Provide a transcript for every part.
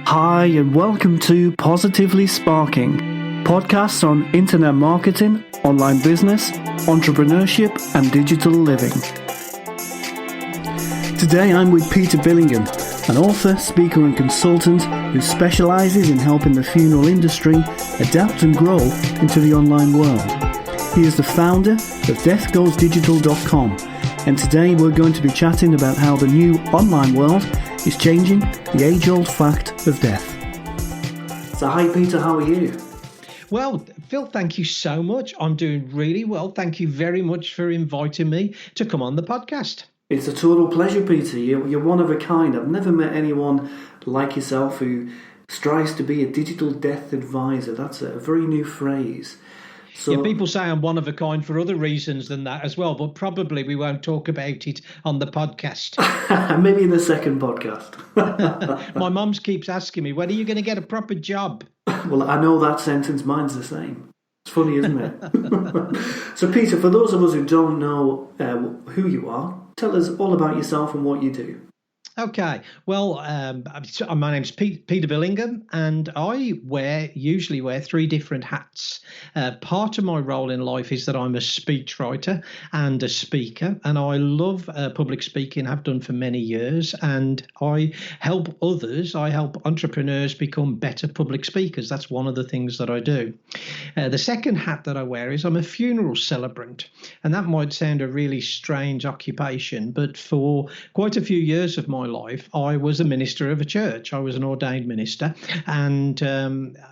Hi, and welcome to Positively Sparking, podcasts on internet marketing, online business, entrepreneurship, and digital living. Today I'm with Peter Billingham, an author, speaker, and consultant who specializes in helping the funeral industry adapt and grow into the online world. He is the founder of deathgoesdigital.com, and today we're going to be chatting about how the new online world is changing the age-old fact of death. So hi Peter, how are you? Well, Phil, thank you so much. I'm doing really well. Thank you very much for inviting me to come on the podcast. It's a total pleasure, Peter. You're one of a kind. I've never met anyone like yourself who strives to be a digital death advisor. That's a very new phrase. So, yeah, people say I'm one of a kind for other reasons than that as well, but probably we won't talk about it on the podcast. Maybe in the second podcast. My mum keeps asking me, when are you going to get a proper job? Well, I know that sentence. Mine's the same. It's funny, isn't it? So, Peter, for those of us who don't know who you are, tell us all about yourself and what you do. Okay, well, my name's Peter Billingham, and I usually wear three different hats. Part of my role in life is that I'm a speechwriter and a speaker, and I love public speaking, have done for many years, and I help others, I help entrepreneurs become better public speakers. That's one of the things that I do. The second hat that I wear is I'm a funeral celebrant, and that might sound a really strange occupation, but for quite a few years of my life, I was a minister of a church. I was an ordained minister, and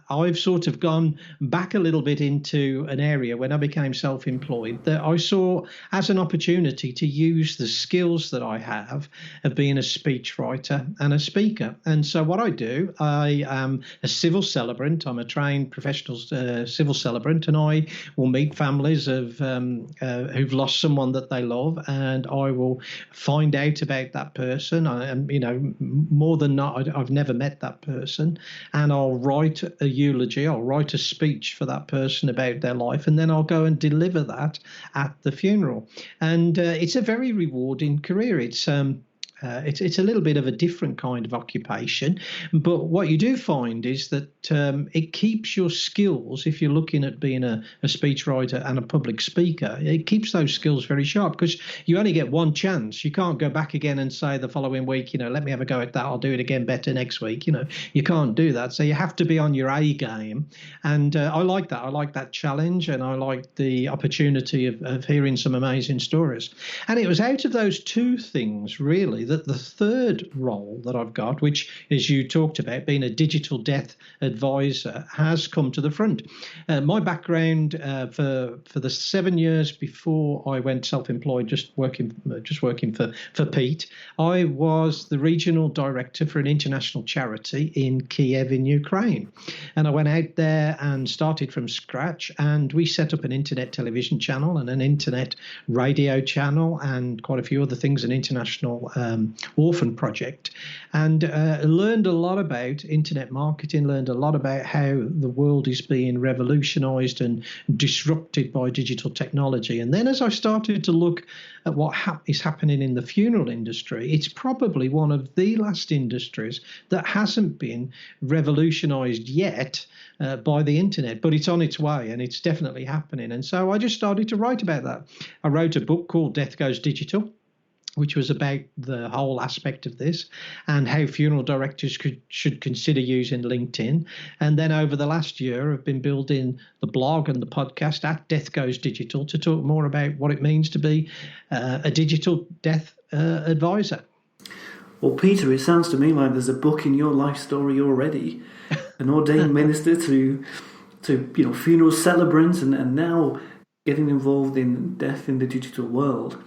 I've sort of gone back a little bit into an area when I became self-employed that I saw as an opportunity to use the skills that I have of being a speechwriter and a speaker. And so what I do, I am a civil celebrant. I'm a trained professional civil celebrant, and I will meet families of who've lost someone that they love, and I will find out about that person. More than not, I've never met that person, and I'll write a eulogy, I'll write a speech for that person about their life, and then I'll go and deliver that at the funeral. And it's a very rewarding career. It's a little bit of a different kind of occupation, but what you do find is that it keeps your skills, if you're looking at being a speechwriter and a public speaker, it keeps those skills very sharp because you only get one chance. You can't go back again and say the following week, let me have a go at that, I'll do it again better next week. You can't do that. So you have to be on your A game. And I like that. I like that challenge, and I like the opportunity of hearing some amazing stories. And it was out of those two things, really, that the third role that I've got, which, as you talked about, being a digital death advisor, has come to the front. My background for the 7 years before I went self-employed, just working for Pete, I was the regional director for an international charity in Kiev in Ukraine, and I went out there and started from scratch, and we set up an internet television channel and an internet radio channel and quite a few other things, an international orphan project, and learned a lot about internet marketing, learned a lot about how the world is being revolutionized and disrupted by digital technology. And then as I started to look at what is happening in the funeral industry, it's probably one of the last industries that hasn't been revolutionized yet by the internet, but it's on its way and it's definitely happening. And so I just started to write about that. I wrote a book called Death Goes Digital, which was about the whole aspect of this and how funeral directors should consider using LinkedIn. And then over the last year, I've been building the blog and the podcast at Death Goes Digital to talk more about what it means to be a digital death advisor. Well, Peter, it sounds to me like there's a book in your life story already. An ordained minister to funeral celebrants and now getting involved in death in the digital world.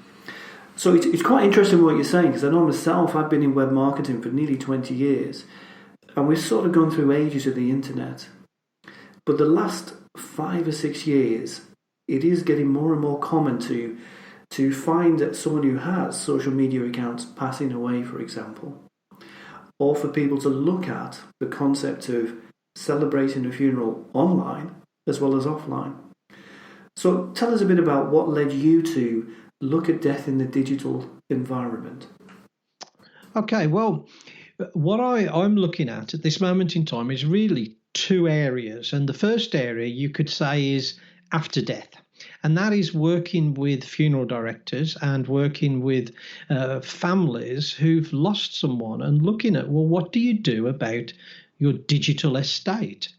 So it's quite interesting what you're saying, because I know myself, I've been in web marketing for nearly 20 years, and we've sort of gone through ages of the internet. But the last 5 or 6 years, it is getting more and more common to find that someone who has social media accounts passing away, for example, or for people to look at the concept of celebrating a funeral online as well as offline. So tell us a bit about what led you to look at death in the digital environment. Okay, well, What I'm looking at this moment in time is really two areas. And the first area you could say is after death. And that is working with funeral directors and working with families who've lost someone and looking at, well, what do you do about your digital estate?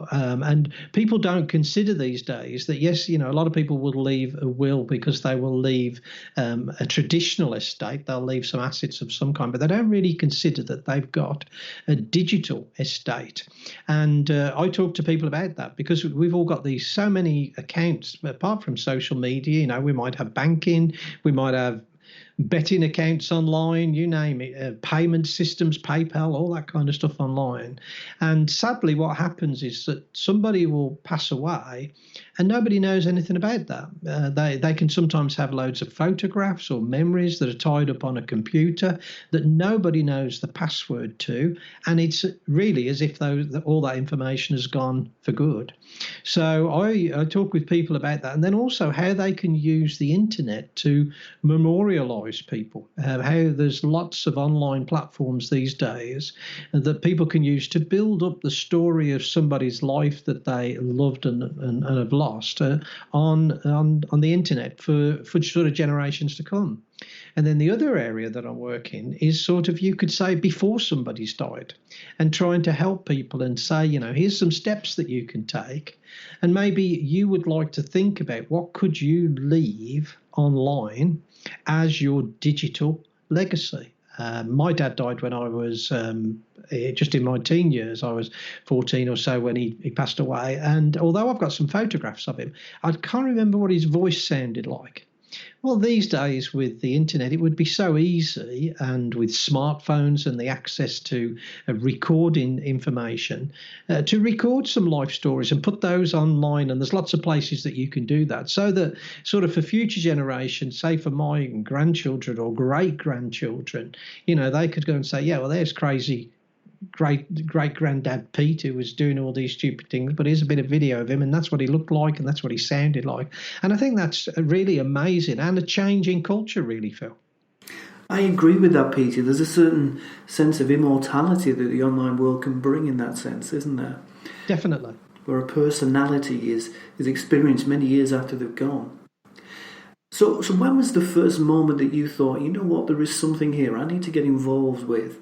And people don't consider these days that, yes, a lot of people will leave a will because they will leave a traditional estate. They'll leave some assets of some kind, but they don't really consider that they've got a digital estate. And I talk to people about that because we've all got these so many accounts, apart from social media. We might have banking, we might have betting accounts online, you name it, payment systems, PayPal, all that kind of stuff online. And sadly, what happens is that somebody will pass away and nobody knows anything about that. They can sometimes have loads of photographs or memories that are tied up on a computer that nobody knows the password to. And it's really as if all that information has gone for good. So I talk with people about that, and then also how they can use the internet to memorialize people, how there's lots of online platforms these days that people can use to build up the story of somebody's life that they loved and have lost on the internet for sort of generations to come. And then the other area that I'm working is sort of, you could say, before somebody's died, and trying to help people and say, here's some steps that you can take. And maybe you would like to think about what could you leave online as your digital legacy. My dad died when I was just in my teen years. I was 14 or so when he passed away. And although I've got some photographs of him, I can't remember what his voice sounded like. Well, these days with the internet, it would be so easy, and with smartphones and the access to recording information, to record some life stories and put those online. And there's lots of places that you can do that, so that sort of for future generations, say for my grandchildren or great grandchildren, they could go and say, yeah, well, there's crazy great granddad Pete, who was doing all these stupid things, but here's a bit of video of him, and that's what he looked like and that's what he sounded like. And I think that's really amazing and a change in culture, really, Phil. I agree with that, Peter. There's a certain sense of immortality that the online world can bring in that sense, isn't there? Definitely. Where a personality is experienced many years after they've gone. So when was the first moment that you thought, what, there is something here I need to get involved with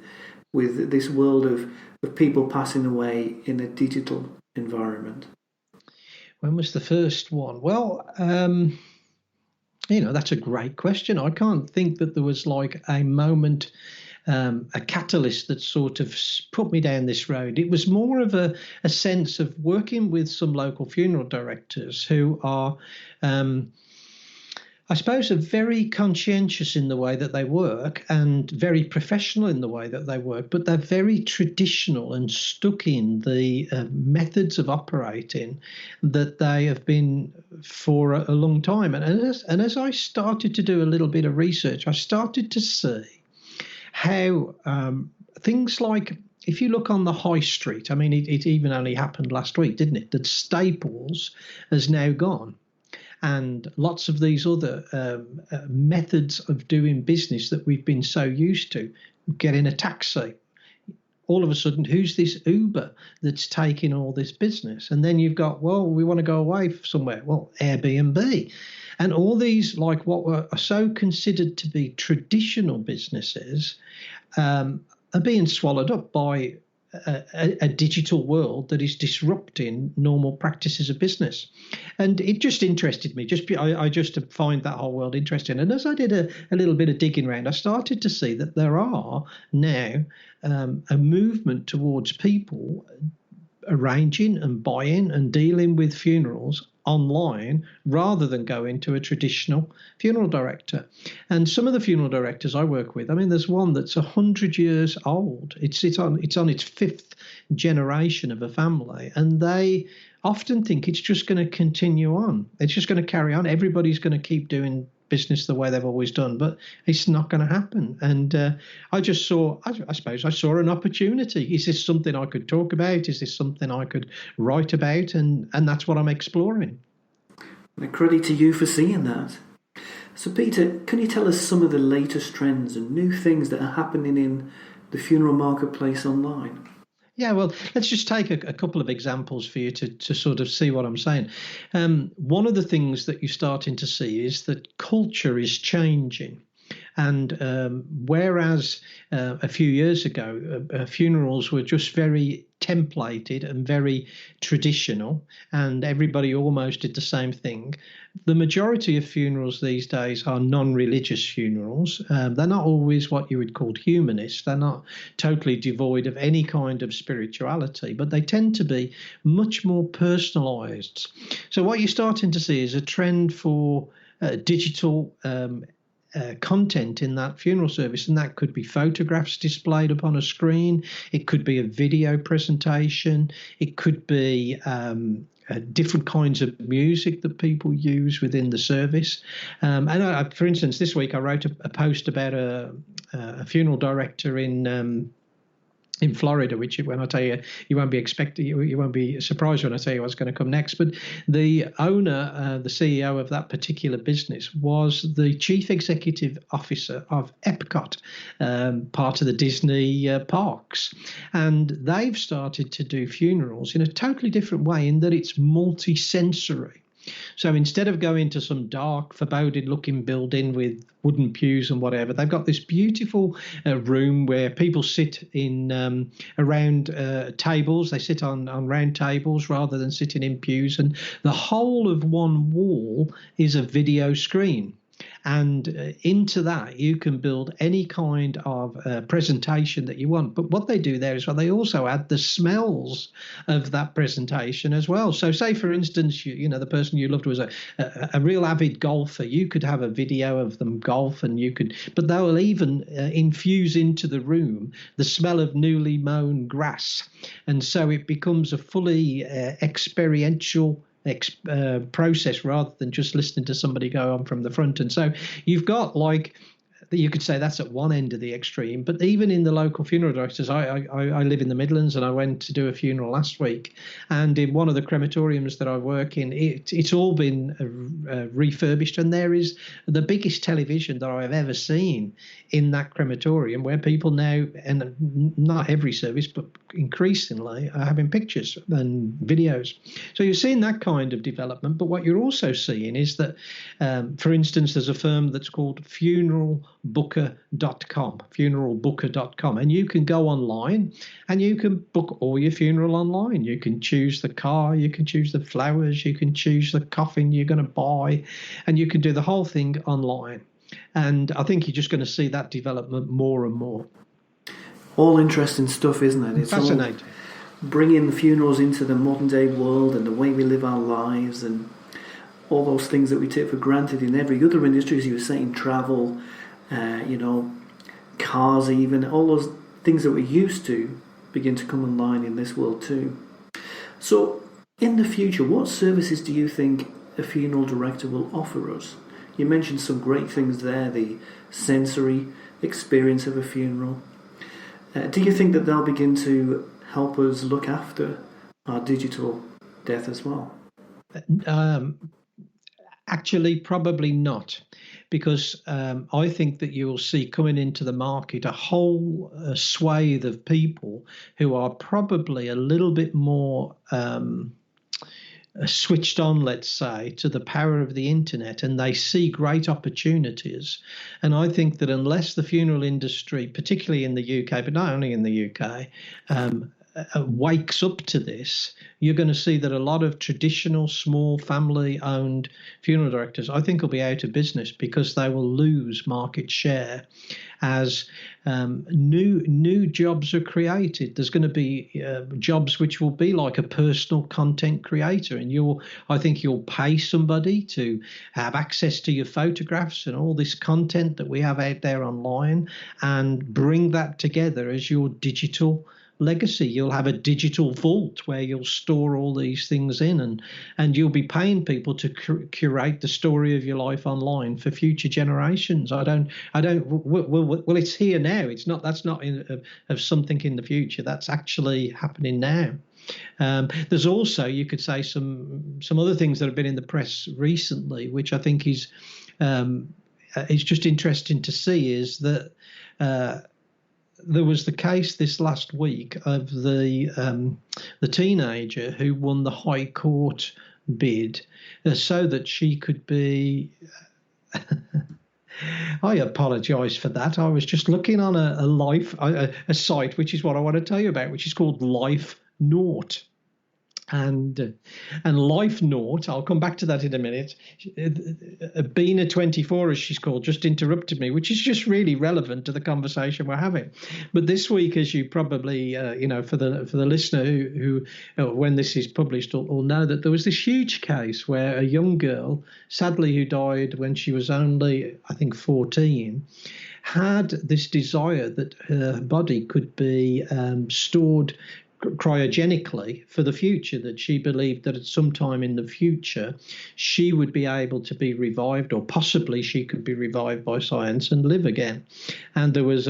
this world of people passing away in a digital environment? When was the first one? Well, that's a great question. I can't think that there was like a moment, a catalyst that sort of put me down this road. It was more of a sense of working with some local funeral directors who are, I suppose, are very conscientious in the way that they work and very professional in the way that they work, but they're very traditional and stuck in the methods of operating that they have been for a long time. And as I started to do a little bit of research, I started to see how things like, if you look on the high street, I mean, it even only happened last week, didn't it, that Staples has now gone. And lots of these other methods of doing business that we've been so used to, getting a taxi, all of a sudden, who's this Uber that's taking all this business? And then you've got, well, we want to go away somewhere. Well, Airbnb. And all these, like what were so considered to be traditional businesses, are being swallowed up by a digital world that is disrupting normal practices of business. And it just interested me. I just find that whole world interesting. And as I did a little bit of digging around, I started to see that there are now a movement towards people arranging and buying and dealing with funerals online rather than going to a traditional funeral director. And some of the funeral directors I work with, I mean, there's one that's 100 years old. It's on its fifth generation of a family, and they often think it's just going to continue on. It's just going to carry on. Everybody's going to keep doing business the way they've always done, but it's not going to happen. And I just saw, I suppose I saw an opportunity. Is this something I could talk about? Is this something I could write about? And that's what I'm exploring. And a credit to you for seeing that. So Peter, can you tell us some of the latest trends and new things that are happening in the funeral marketplace online? Yeah, well, let's just take a couple of examples for you to sort of see what I'm saying. One of the things that you're starting to see is that culture is changing. And whereas a few years ago, funerals were just very templated and very traditional, and everybody almost did the same thing, the majority of funerals these days are non-religious funerals. They're not always what you would call humanist. They're not totally devoid of any kind of spirituality, but they tend to be much more personalized. So what you're starting to see is a trend for digital content in that funeral service, and that could be photographs displayed upon a screen, it could be a video presentation, it could be different kinds of music that people use within the service. And for instance, this week I wrote a post about a funeral director in Florida, which when I tell you, you won't be surprised when I tell you what's going to come next. But the owner, the CEO of that particular business, was the chief executive officer of Epcot, part of the Disney parks. And they've started to do funerals in a totally different way in that it's multi-sensory. So instead of going to some dark, foreboding-looking building with wooden pews and whatever, they've got this beautiful room where people sit in around tables. They sit on round tables rather than sitting in pews, and the whole of one wall is a video screen. And into that, you can build any kind of presentation that you want. But what they do there is, well, they also add the smells of that presentation as well. So say, for instance, you know, the person you loved was a real avid golfer. You could have a video of them golf, and but they will even infuse into the room the smell of newly mown grass. And so it becomes a fully experiential process rather than just listening to somebody go on from the front. And so you've got, like, you could say that's at one end of the extreme, but even in the local funeral directors, I live in the Midlands, and I went to do a funeral last week, and in one of the crematoriums that I work in, it's all been refurbished, and there is the biggest television that I've ever seen in that crematorium, where people now, and not every service, but increasingly, are having pictures and videos. So you're seeing that kind of development, but what you're also seeing is that, for instance, there's a firm that's called funeralbooker.com, and you can go online and you can book all your funeral online. You can choose the car, you can choose the flowers, you can choose the coffin you're going to buy, and you can do the whole thing online. And I think you're just going to see that development more and more. All interesting stuff, isn't it? It's fascinating. Bringing the funerals into the modern day world and the way we live our lives, and all those things that we take for granted in every other industry, as you were saying, travel, cars, even all those things that we're used to begin to come online in this world too. So in the future, what services do you think a funeral director will offer us? You mentioned some great things there, the sensory experience of a funeral. Do you think that they'll begin to help us look after our digital death as well? Actually, probably not, because I think that you will see coming into the market a whole swathe of people who are probably a little bit more switched on, let's say, to the power of the internet, and they see great opportunities. And I think that unless the funeral industry, particularly in the UK, but not only in the UK, wakes up to this, you're going to see that a lot of traditional small family-owned funeral directors, I think, will be out of business because they will lose market share as new jobs are created. There's going to be jobs which will be like a personal content creator, and I think you'll pay somebody to have access to your photographs and all this content that we have out there online, and bring that together as your digital legacy. You'll have a digital vault where you'll store all these things in, and you'll be paying people to curate the story of your life online for future generations. Well, it's here now. That's not of something in the future. That's actually happening now. There's also, you could say, some other things that have been in the press recently, which I think is just interesting to see, is that there was the case this last week of the teenager who won the High Court bid so that she could be. I apologise for that. I was just looking on a site, which is what I want to tell you about, which is called Life Naught. And Life Naught, I'll come back to that in a minute. Bina 24, as she's called, just interrupted me, which is just really relevant to the conversation we're having. But this week, as you probably, for the listener who when this is published, will know that there was this huge case where a young girl, sadly, who died when she was only, I think, 14, had this desire that her body could be stored cryogenically for the future, that she believed that at some time in the future she would be able to be revived, or possibly she could be revived by science and live again. And there was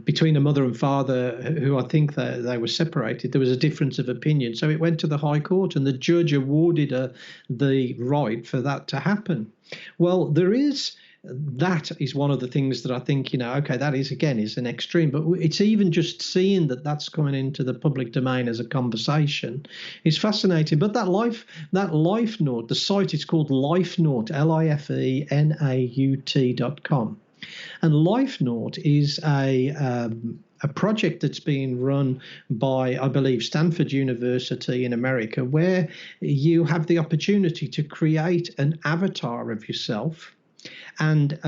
between a mother and father, who I think they were separated, there was a difference of opinion. So it went to the High Court, and the judge awarded her the right for that to happen. Well, that is one of the things that I think, okay, that is an extreme, but it's even just seeing that that's coming into the public domain as a conversation is fascinating. But that Life Naught, the site is called Life Naught, LIFENAUT.com. And Life Naught is a project that's being run by, I believe, Stanford University in America, where you have the opportunity to create an avatar of yourself. And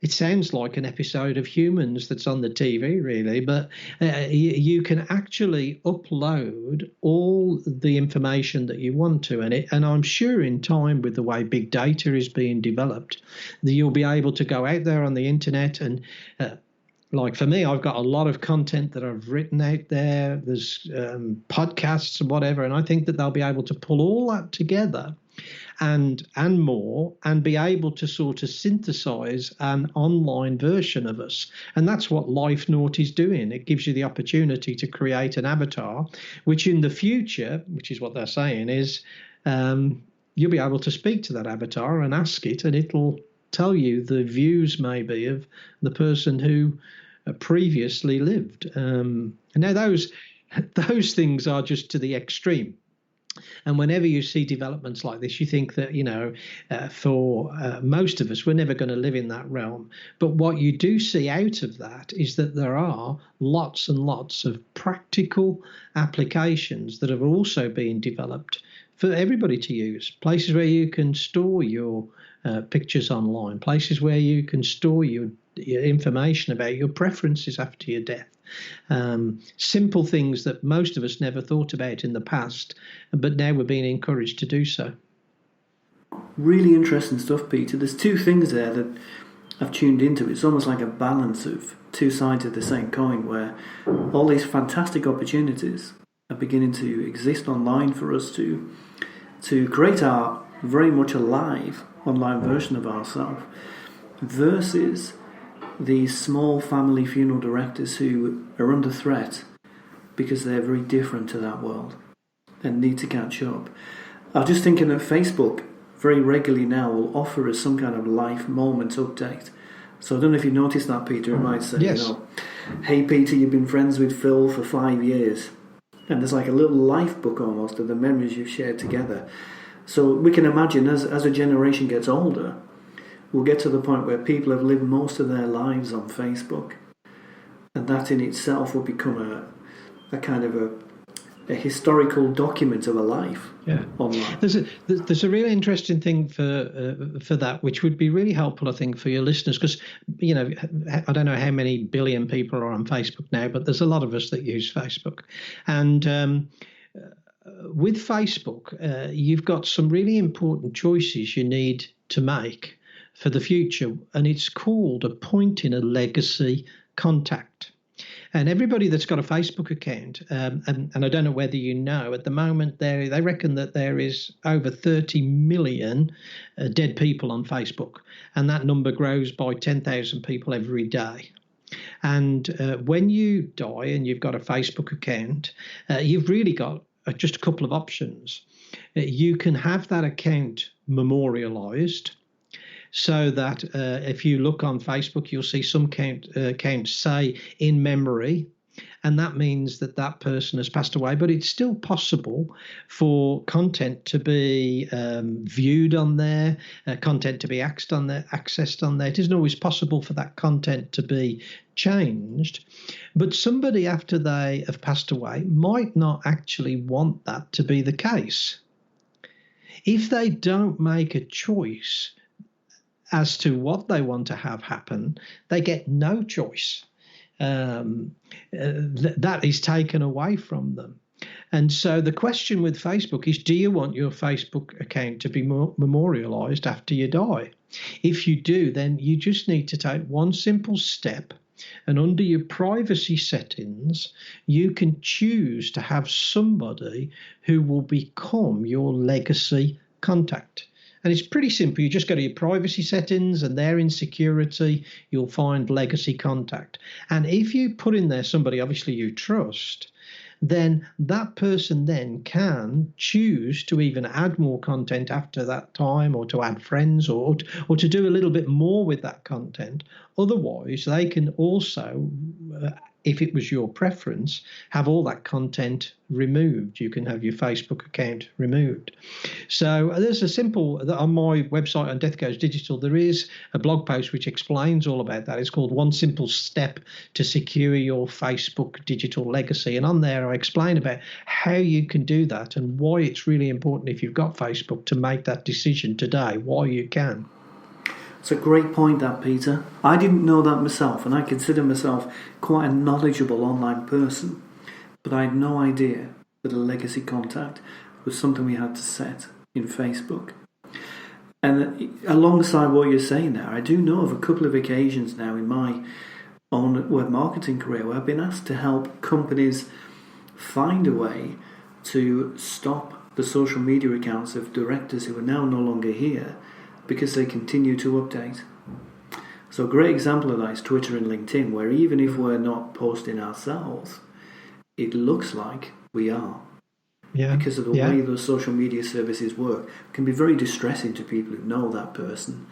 it sounds like an episode of Humans that's on the TV, really, but you can actually upload all the information that you want to. And I'm sure in time, with the way big data is being developed, that you'll be able to go out there on the internet and like for me, I've got a lot of content that I've written out there. There's podcasts and whatever, and I think that they'll be able to pull all that together and more, and be able to sort of synthesize an online version of us. And that's what Life Naught is doing. It gives you the opportunity to create an avatar, which in the future, which is what they're saying, is you'll be able to speak to that avatar and ask it, and it'll tell you the views maybe of the person who previously lived. And now those things are just to the extreme. And whenever you see developments like this, you think that, for most of us, we're never going to live in that realm. But what you do see out of that is that there are lots and lots of practical applications that are also being developed for everybody to use. Places where you can store your pictures online, places where you can store your information about your preferences after your death. Simple things that most of us never thought about in the past, but now we're being encouraged to do so. Really interesting stuff, Peter. There's two things there that I've tuned into. It's almost like a balance of two sides of the same coin, where all these fantastic opportunities are beginning to exist online for us to create our very much alive online version of ourselves, versus these small family funeral directors who are under threat because they're very different to that world and need to catch up. I was just thinking that Facebook very regularly now will offer us some kind of life moment update. So I don't know if you noticed that, Peter. It might say, yes. Hey Peter, you've been friends with Phil for 5 years. And there's like a little life book almost of the memories you've shared together. So we can imagine as a generation gets older, we'll get to the point where people have lived most of their lives on Facebook, and that in itself will become a kind of a historical document of a life. Yeah, online. There's a really interesting thing for that, which would be really helpful, I think, for your listeners, because I don't know how many billion people are on Facebook now, but there's a lot of us that use Facebook, and with Facebook, you've got some really important choices you need to make for the future, and it's called appointing a legacy contact. And everybody that's got a Facebook account, and I don't know whether you know, at the moment they reckon that there is over 30 million dead people on Facebook, and that number grows by 10,000 people every day. And when you die and you've got a Facebook account, you've really got just a couple of options. You can have that account memorialized. so that if you look on Facebook, you'll see some counts say in memory, and that means that that person has passed away. But it's still possible for content to be viewed on there, content to be accessed on there. It isn't always possible for that content to be changed, but somebody after they have passed away might not actually want that to be the case. If they don't make a choice as to what they want to have happen, they get no choice. That is taken away from them. And so the question with Facebook is, do you want your Facebook account to be memorialized after you die? If you do, then you just need to take one simple step, and under your privacy settings, you can choose to have somebody who will become your legacy contact. And it's pretty simple. You just go to your privacy settings, and there in security, you'll find legacy contact. And if you put in there somebody obviously you trust, then that person then can choose to even add more content after that time, or to add friends, or to do a little bit more with that content. Otherwise, they can also, if it was your preference, have all that content removed. You can have your Facebook account removed. So there's a simple, on my website on Death Goes Digital, there is a blog post which explains all about that. It's called One Simple Step to Secure Your Facebook Digital Legacy. And on there, I explain about how you can do that and why it's really important, if you've got Facebook, to make that decision today, why you can. It's a great point, that, Peter. I didn't know that myself, and I consider myself quite a knowledgeable online person, but I had no idea that a legacy contact was something we had to set in Facebook. And alongside what you're saying there, I do know of a couple of occasions now in my own web marketing career where I've been asked to help companies find a way to stop the social media accounts of directors who are now no longer here, because they continue to update. So a great example of that is Twitter and LinkedIn, where even if we're not posting ourselves, it looks like we are. Yeah, because of the way those social media services work. It can be very distressing to people who know that person,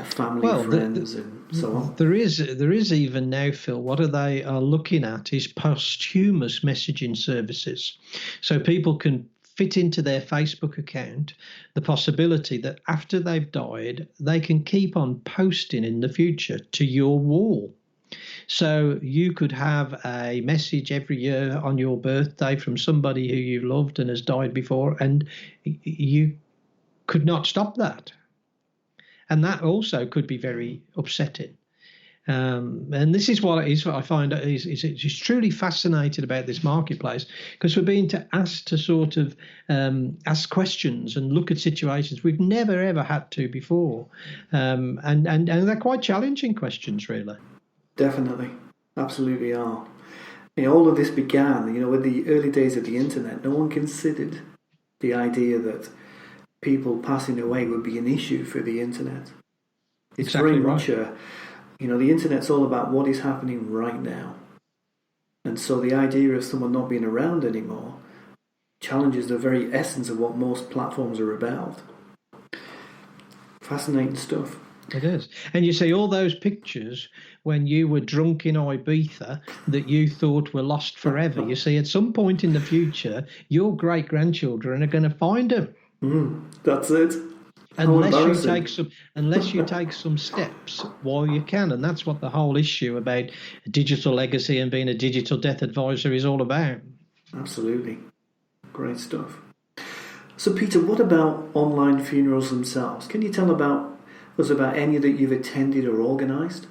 family, friends, and so on. There is even now, Phil, what they are looking at is posthumous messaging services. So people can fit into their Facebook account the possibility that after they've died, they can keep on posting in the future to your wall. So you could have a message every year on your birthday from somebody who you loved and has died before, and you could not stop that. And that also could be very upsetting. And this is what I find is truly fascinating about this marketplace, because we're being asked to sort of ask questions and look at situations we've never ever had to before, and they're quite challenging questions, really. Definitely, absolutely are. All of this began, with the early days of the internet. No one considered the idea that people passing away would be an issue for the internet. It's exactly very much the internet's all about what is happening right now. And so the idea of someone not being around anymore challenges the very essence of what most platforms are about. Fascinating stuff. It is. And you see all those pictures when you were drunk in Ibiza that you thought were lost forever. You see, at some point in the future, your great-grandchildren are going to find them. That's it. Unless you take some steps while you can. And that's what the whole issue about digital legacy and being a digital death advisor is all about. Absolutely. Great stuff. So, Peter, what about online funerals themselves? Can you tell us about any that you've attended or organised?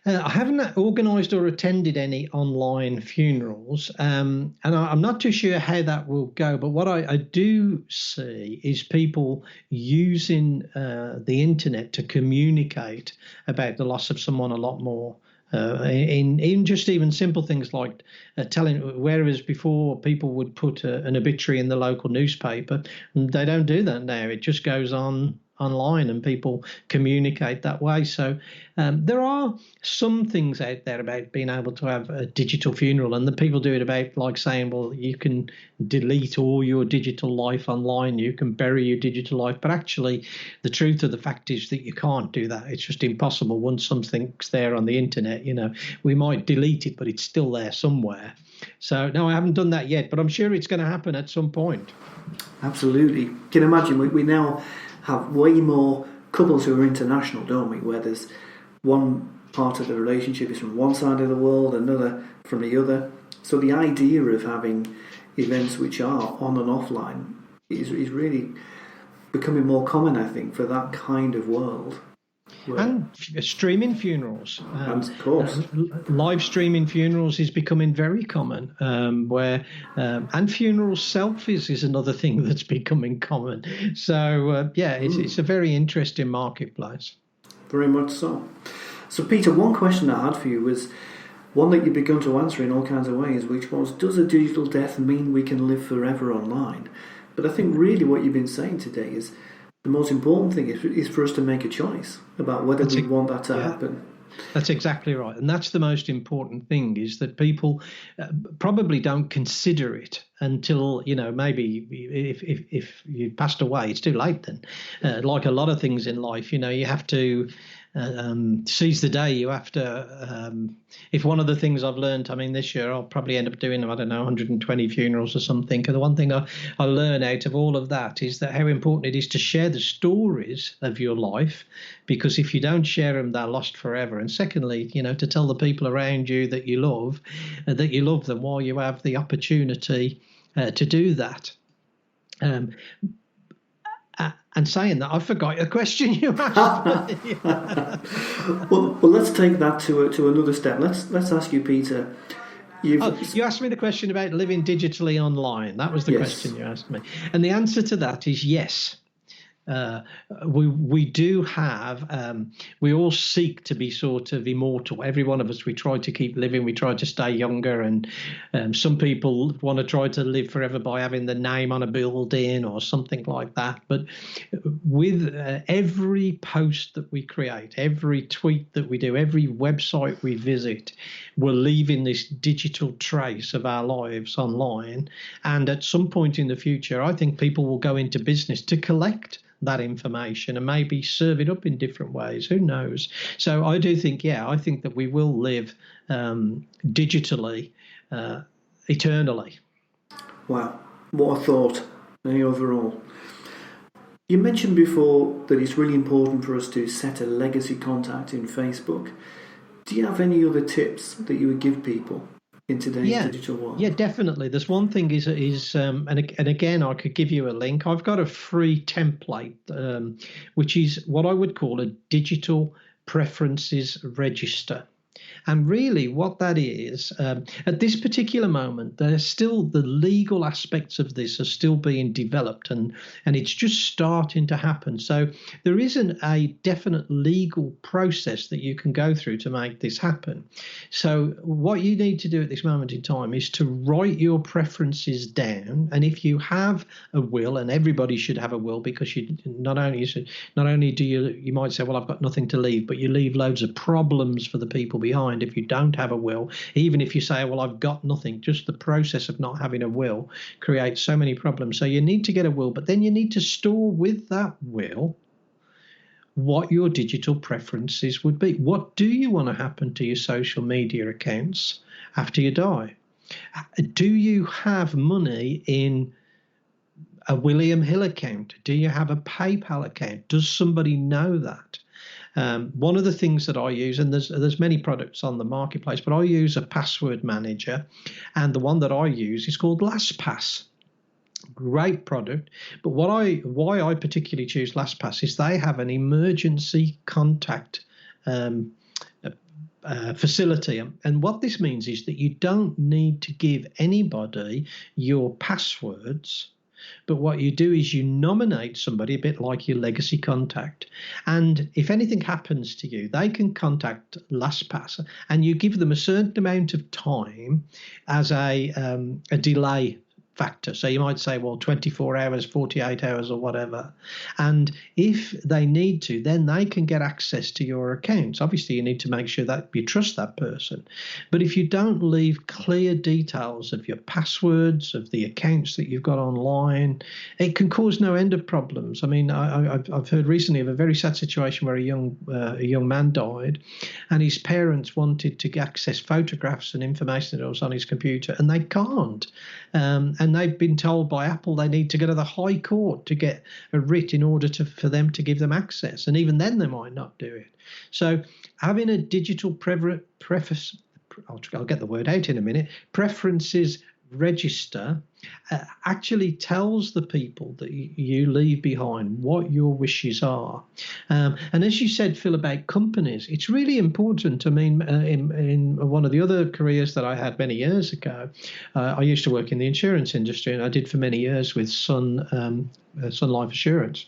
I haven't organised or attended any online funerals, and I'm not too sure how that will go. But what I do see is people using the internet to communicate about the loss of someone a lot more. In just even simple things like telling, whereas before people would put an obituary in the local newspaper, they don't do that now. It just goes on online, and people communicate that way. So there are some things out there about being able to have a digital funeral, and the people do it about like saying, well, you can delete all your digital life online, you can bury your digital life, but actually the truth of the fact is that you can't do that. It's just impossible. Once something's there on the internet, we might delete it, but it's still there somewhere. So no, I haven't done that yet, but I'm sure it's going to happen at some point. Absolutely. Can you imagine, we now have way more couples who are international, don't we, where there's one part of the relationship is from one side of the world, another from the other. So the idea of having events which are on and offline is really becoming more common, I think, for that kind of world. And streaming funerals. And of course. Live streaming funerals is becoming very common, and funeral selfies is another thing that's becoming common. So, it's a very interesting marketplace. Very much so. So, Peter, one question I had for you was one that you've begun to answer in all kinds of ways, which was, does a digital death mean we can live forever online? But I think really what you've been saying today is the most important thing is for us to make a choice about whether we want that to happen. That's exactly right. And that's the most important thing, is that people probably don't consider it until, maybe if you passed away, it's too late then. Like a lot of things in life, you have to seize the day. You have to, if one of the things I've learned, this year I'll probably end up doing, 120 funerals or something. And the one thing I learn out of all of that is that how important it is to share the stories of your life, because if you don't share them, they're lost forever. And secondly, to tell the people around you that you love them while you have the opportunity to do that. And saying that, I forgot your question you asked me. well, let's take that to another step. Let's ask you, Peter. You asked me the question about living digitally online. That was the question you asked me, and the answer to that is yes. We do have, we all seek to be sort of immortal. Every one of us, we try to keep living, we try to stay younger, and some people want to try to live forever by having the name on a building or something like that. But with every post that we create, every tweet that we do, every website we visit, we're leaving this digital trace of our lives online. And at some point in the future, I think people will go into business to collect that information and maybe serve it up in different ways. Who knows? So I do think, I think that we will live digitally eternally. Wow, what a thought, overall. You mentioned before that it's really important for us to set a legacy contact in Facebook. Do you have any other tips that you would give people in today's digital world? Yeah, definitely. There's one thing is and again, I could give you a link. I've got a free template, which is what I would call a digital preferences register. And really what that is, at this particular moment, there's still the legal aspects of this are still being developed, and it's just starting to happen. So there isn't a definite legal process that you can go through to make this happen. So what you need to do at this moment in time is to write your preferences down. And if you have a will, and everybody should have a will, because you not only do you might say, well, I've got nothing to leave, but you leave loads of problems for the people behind if you don't have a will. Even if you say, well, I've got nothing, just the process of not having a will creates so many problems. So you need to get a will, but then you need to store with that will what your digital preferences would be. What do you want to happen to your social media accounts after you die? Do you have money in a William Hill account? Do you have a PayPal account? Does somebody know that? One of the things that I use, and there's many products on the marketplace, but I use a password manager, and the one that I use is called LastPass. Great product, but why I particularly choose LastPass is they have an emergency contact facility, and what this means is that you don't need to give anybody your passwords. But what you do is you nominate somebody, a bit like your legacy contact. And if anything happens to you, they can contact LastPass, and you give them a certain amount of time as a delay factor. So you might say, well, 24 hours, 48 hours or whatever. And if they need to, then they can get access to your accounts. Obviously, you need to make sure that you trust that person. But if you don't leave clear details of your passwords, of the accounts that you've got online, it can cause no end of problems. I mean, I've heard recently of a very sad situation where a young man died, and his parents wanted to access photographs and information that was on his computer, and they can't. And they've been told by Apple they need to go to the High Court to get a writ in order for them to give them access. And even then, they might not do it. So having a digital preface, I'll get the word out in a minute, preferences register actually tells the people that you leave behind what your wishes are. And as you said, Phil, about companies, it's really important. I mean, in one of the other careers that I had many years ago, I used to work in the insurance industry, and I did for many years with Sun Life Assurance.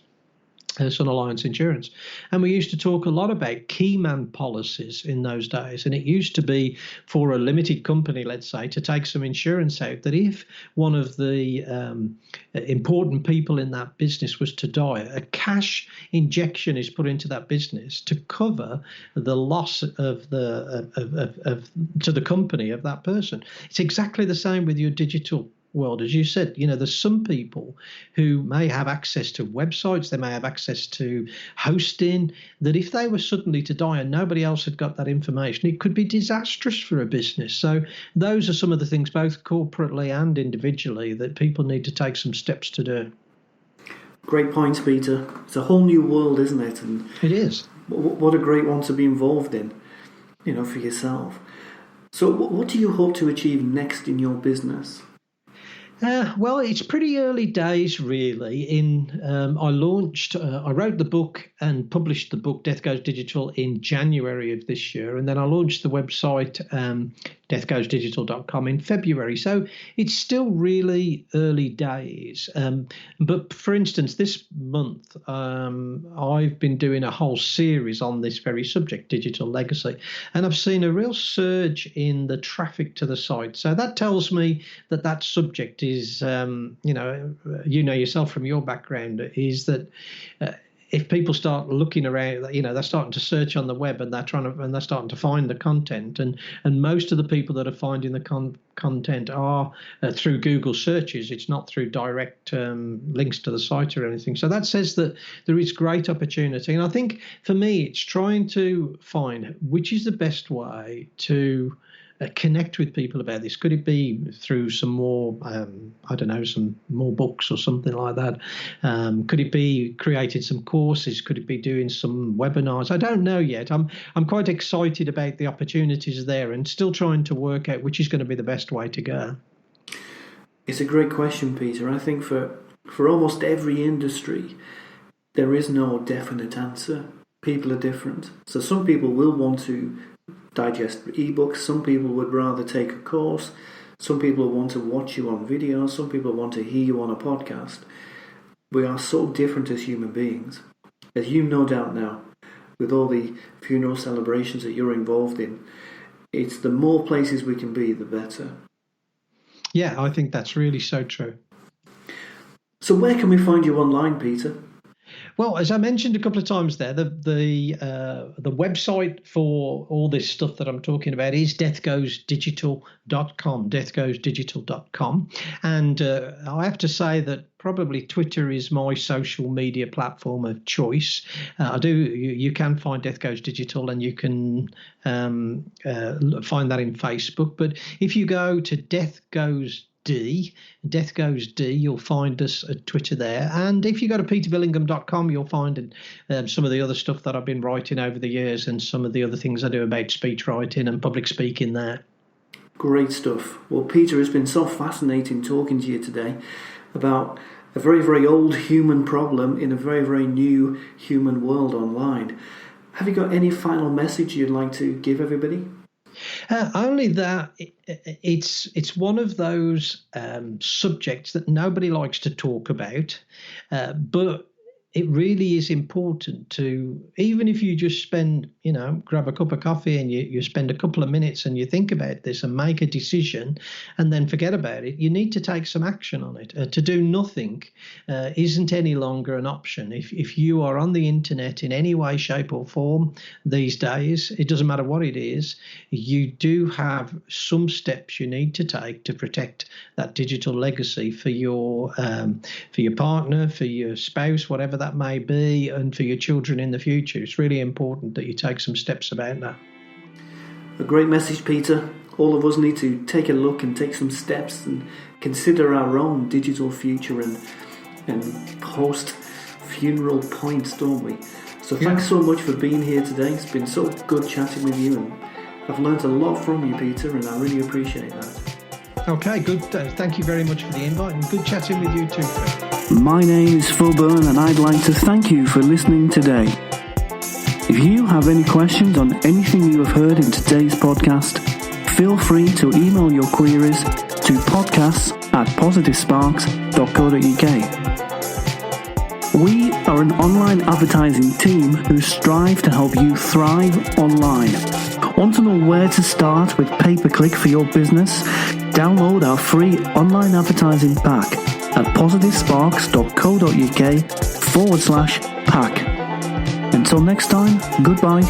Sun Alliance Insurance. And we used to talk a lot about key man policies in those days. And it used to be for a limited company, let's say, to take some insurance out, that if one of the important people in that business was to die, a cash injection is put into that business to cover the loss of to the company of that person. It's exactly the same with your digital world. As you said, there's some people who may have access to websites, they may have access to hosting, that if they were suddenly to die and nobody else had got that information, it could be disastrous for a business. So those are some of the things, both corporately and individually, that people need to take some steps to do. Great points, Peter. It's a whole new world, isn't it? And it is. What a great one to be involved in, for yourself. So what do you hope to achieve next in your business? Well, it's pretty early days, really. I wrote the book and published the book, Death Goes Digital, in January of this year. And then I launched the website, deathgoesdigital.com, in February. So it's still really early days. But for instance, this month, I've been doing a whole series on this very subject, digital legacy. And I've seen a real surge in the traffic to the site. So that tells me that subject is, yourself from your background, is that if people start looking around, they're starting to search on the web, and they're starting to find the content, and most of the people that are finding the content are through Google searches. It's not through direct links to the site or anything. So that says that there is great opportunity. And I think for me, it's trying to find which is the best way to connect with people about this. Could it be through some more, some more books or something like that? Could it be creating some courses? Could it be doing some webinars? I don't know yet. I'm quite excited about the opportunities there, and still trying to work out which is going to be the best way to go. It's a great question, Peter. I think for almost every industry, there is no definite answer. People are different. So some people will want to digest ebooks, some people would rather take a course, some people want to watch you on video, some people want to hear you on a podcast. We are so different as human beings. As you no doubt now, with all the funeral celebrations that you're involved in, it's the more places we can be, the better. Yeah, I think that's really so true. So where can we find you online, Peter? Well, as I mentioned a couple of times there, the website for all this stuff that I'm talking about is deathgoesdigital.com, deathgoesdigital.com. And I have to say that probably Twitter is my social media platform of choice. You can find Death Goes Digital, and you can find that in Facebook. But if you go to Death Goes D, you'll find us at Twitter there. And if you go to peterbillingham.com, you'll find some of the other stuff that I've been writing over the years, and some of the other things I do about speech writing and public speaking there. Great stuff. Well, Peter, it's been so fascinating talking to you today about a very, very old human problem in a very, very new human world online. Have you got any final message you'd like to give everybody? Only that it's one of those subjects that nobody likes to talk about, but it really is important to, even if you just spend, grab a cup of coffee and you spend a couple of minutes and you think about this and make a decision and then forget about it, you need to take some action on it. To do nothing isn't any longer an option. If you are on the internet in any way, shape or form these days, it doesn't matter what it is, you do have some steps you need to take to protect that digital legacy for your partner, for your spouse, whatever that may be, and for your children in the future. It's really important that you take some steps about that. A great message, Peter. All of us need to take a look and take some steps and consider our own digital future and post-funeral points, don't we? So thanks so much for being here today. It's been so good chatting with you, and I've learned a lot from you, Peter, and I really appreciate that. Okay, good. Thank you very much for the invite, and good chatting with you too, Fred. My name is Phil Byrne, and I'd like to thank you for listening today. If you have any questions on anything you have heard in today's podcast, feel free to email your queries to podcasts@positivesparks.co.uk. We are an online advertising team who strive to help you thrive online. Want to know where to start with pay-per-click for your business? Download our free online advertising pack at positivesparks.co.uk/pack. Until next time, goodbye.